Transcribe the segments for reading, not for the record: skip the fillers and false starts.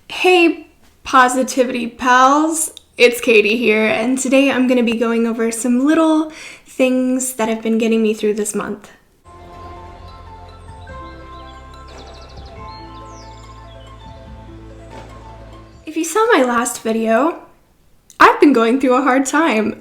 Hey, positivity pals, it's Katy here, and today I'm going to be going over some little things that have been getting me through this month. If you saw my last video, I've been going through a hard time,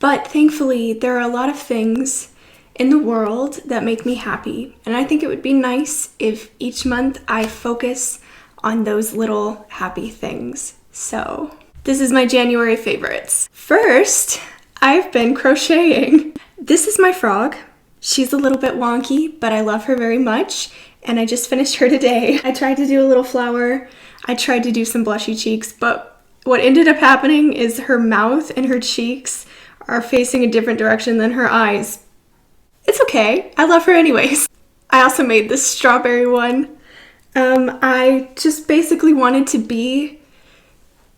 but thankfully there are a lot of things in the world that make me happy, and I think it would be nice if each month I focus on those little happy things. So this is my January favorites. First, I've been crocheting. This is my frog. She's a little bit wonky, but I love her very much, and I just finished her today. I tried to do a little flower. I tried to do some blushy cheeks, but what ended up happening is her mouth and her cheeks are facing a different direction than her eyes. It's okay. I love her anyways. I also made this strawberry one. I just basically wanted to be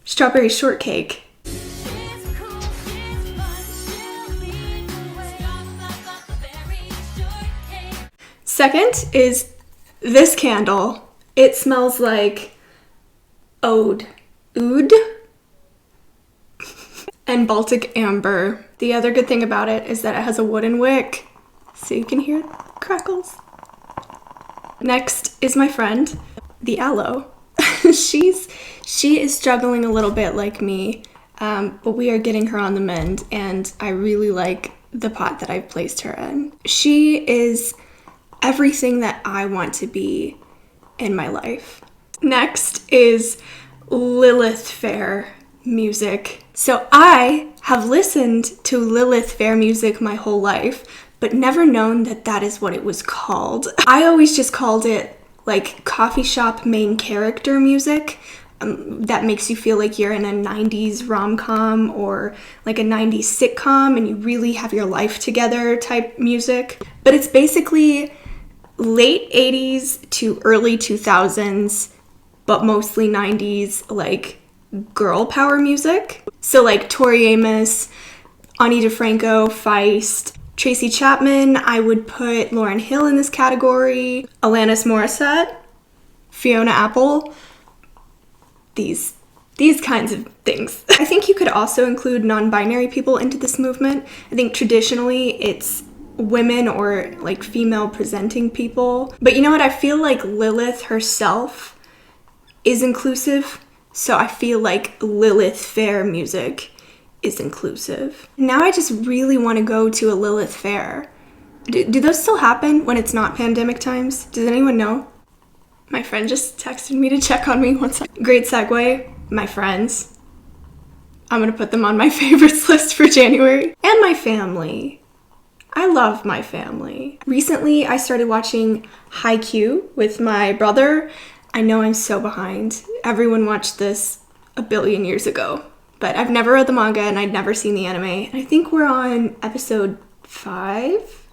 strawberry shortcake. Second is this candle. It smells like oud and Baltic amber. The other good thing about it is that it has a wooden wick, so you can hear crackles. Next is my friend, the aloe. She is struggling a little bit like me, but we are getting her on the mend, and I really like the pot that I've placed her in. She is everything that I want to be in my life. Next is Lilith Fair music. So I have listened to Lilith Fair music my whole life, but never known that that is what it was called. I always just called it like coffee shop main character music. That makes you feel like you're in a 90s rom-com or like a 90s sitcom and you really have your life together type music. But it's basically late 80s to early 2000s, but mostly 90s, like girl power music. So like Tori Amos, Ani DeFranco, Feist, Tracy Chapman. I would put Lauryn Hill in this category, Alanis Morissette, Fiona Apple, these kinds of things. I think you could also include non-binary people into this movement. I think traditionally it's women or like female presenting people. But you know what? I feel like Lilith herself is inclusive, so I feel like Lilith Fair music is inclusive. Now I just really want to go to a Lilith Fair. Do those still happen when it's not pandemic times? Does anyone know? My friend just texted me to check on me once. Great segue. My friends. I'm gonna put them on my favorites list for January. And my family. I love my family. Recently, I started watching Haikyuu with my brother. I know I'm so behind. Everyone watched this a billion years ago. But I've never read the manga and I'd never seen the anime. And I think we're on episode 5,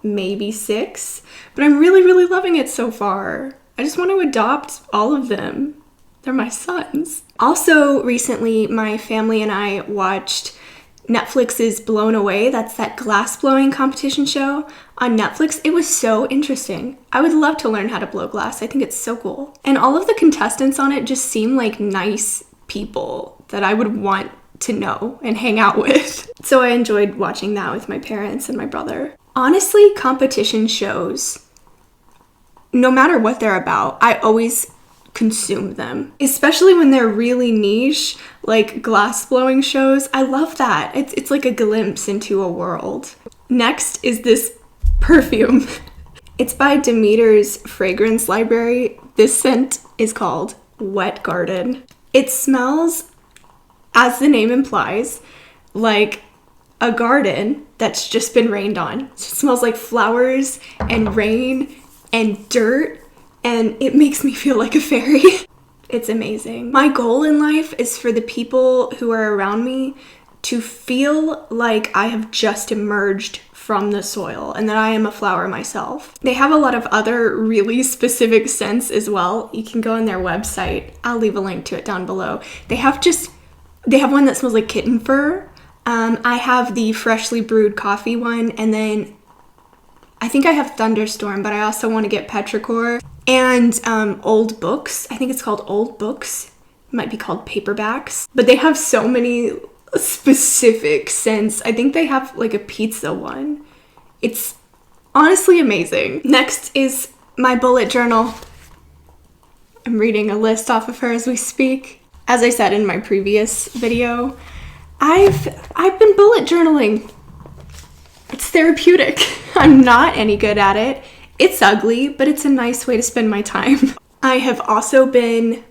maybe 6. But I'm really, really loving it so far. I just want to adopt all of them. They're my sons. Also, recently, my family and I watched Netflix's Blown Away. That's that glass blowing competition show on Netflix. It was so interesting. I would love to learn how to blow glass. I think it's so cool. And all of the contestants on it just seem like nice people that I would want to know and hang out with. So I enjoyed watching that with my parents and my brother. Honestly, competition shows, no matter what they're about, I always consume them, especially when they're really niche, like glass blowing shows. I love that. It's like a glimpse into a world. Next is this perfume. It's by Demeter's Fragrance Library. This scent is called Wet Garden. It smells, as the name implies, like a garden that's just been rained on. It smells like flowers and rain and dirt, and it makes me feel like a fairy. It's amazing. My goal in life is for the people who are around me to feel like I have just emerged from the soil and that I am a flower myself. They have a lot of other really specific scents as well. You can go on their website. I'll leave a link to it down below. They have one that smells like kitten fur. I have the freshly brewed coffee one, and then I think I have Thunderstorm, but I also want to get Petrichor. and old books. I think it's called old books. It might be called paperbacks. But they have so many specific scents. I think they have like a pizza one. It's honestly amazing. Next is my bullet journal. I'm reading a list off of her as we speak. As I said in my previous video, I've been bullet journaling. It's therapeutic. I'm not any good at it. It's ugly, but it's a nice way to spend my time. I have also been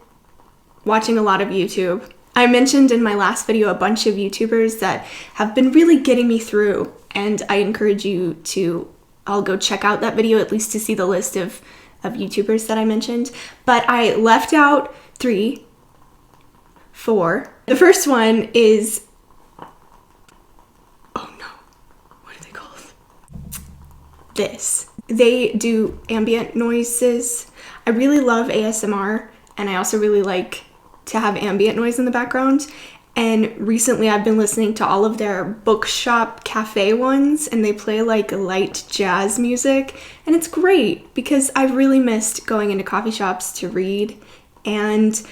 watching a lot of YouTube. I mentioned in my last video a bunch of YouTubers that have been really getting me through, and I encourage you to, I'll go check out that video at least to see the list of YouTubers that I mentioned. But I left out 3, 4. The first one is, oh no, what are they called? This. They do ambient noises. I really love ASMR, and I also really like to have ambient noise in the background. And recently I've been listening to all of their bookshop cafe ones, and they play like light jazz music, and it's great because I've really missed going into coffee shops to read, and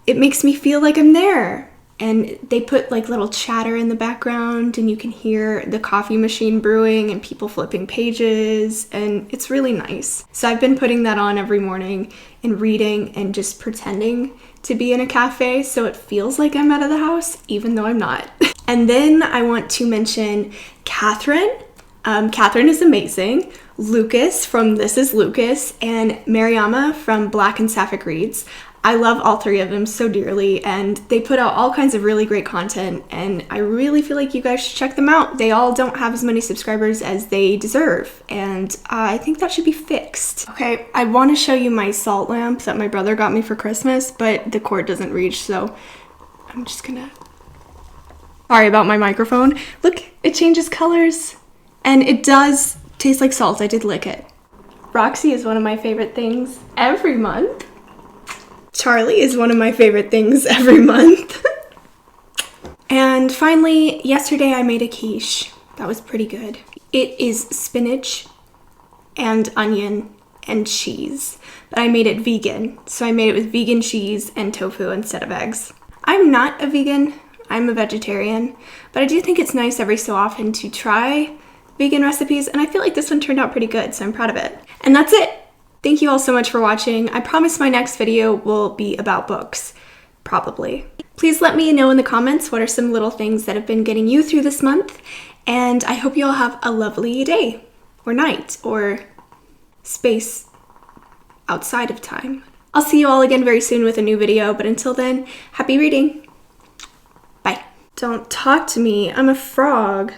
it makes me feel like I'm there. And they put like little chatter in the background, and you can hear the coffee machine brewing and people flipping pages, and it's really nice. So I've been putting that on every morning and reading and just pretending to be in a cafe so it feels like I'm out of the house, even though I'm not. And then I want to mention Catherine. Catherine is amazing. Lucas from This Is Lucas, and Mariama from Black and Sapphic Reads. I love all 3 of them so dearly, and they put out all kinds of really great content, and I really feel like you guys should check them out. They all don't have as many subscribers as they deserve, and I think that should be fixed. Okay, I want to show you my salt lamp that my brother got me for Christmas, but the cord doesn't reach, so I'm just gonna... Sorry about my microphone. Look, it changes colors, and it does taste like salt. I did lick it. Roxy is one of my favorite things every month. Charlie is one of my favorite things every month. And finally, yesterday I made a quiche. That was pretty good. It is spinach and onion and cheese, but I made it vegan. So I made it with vegan cheese and tofu instead of eggs. I'm not a vegan, I'm a vegetarian, but I do think it's nice every so often to try vegan recipes, and I feel like this one turned out pretty good, so I'm proud of it. And that's it. Thank you all so much for watching. I promise my next video will be about books, probably. Please let me know in the comments what are some little things that have been getting you through this month, and I hope you all have a lovely day, or night, or space outside of time. I'll see you all again very soon with a new video, but until then, happy reading. Bye. Don't talk to me, I'm a frog.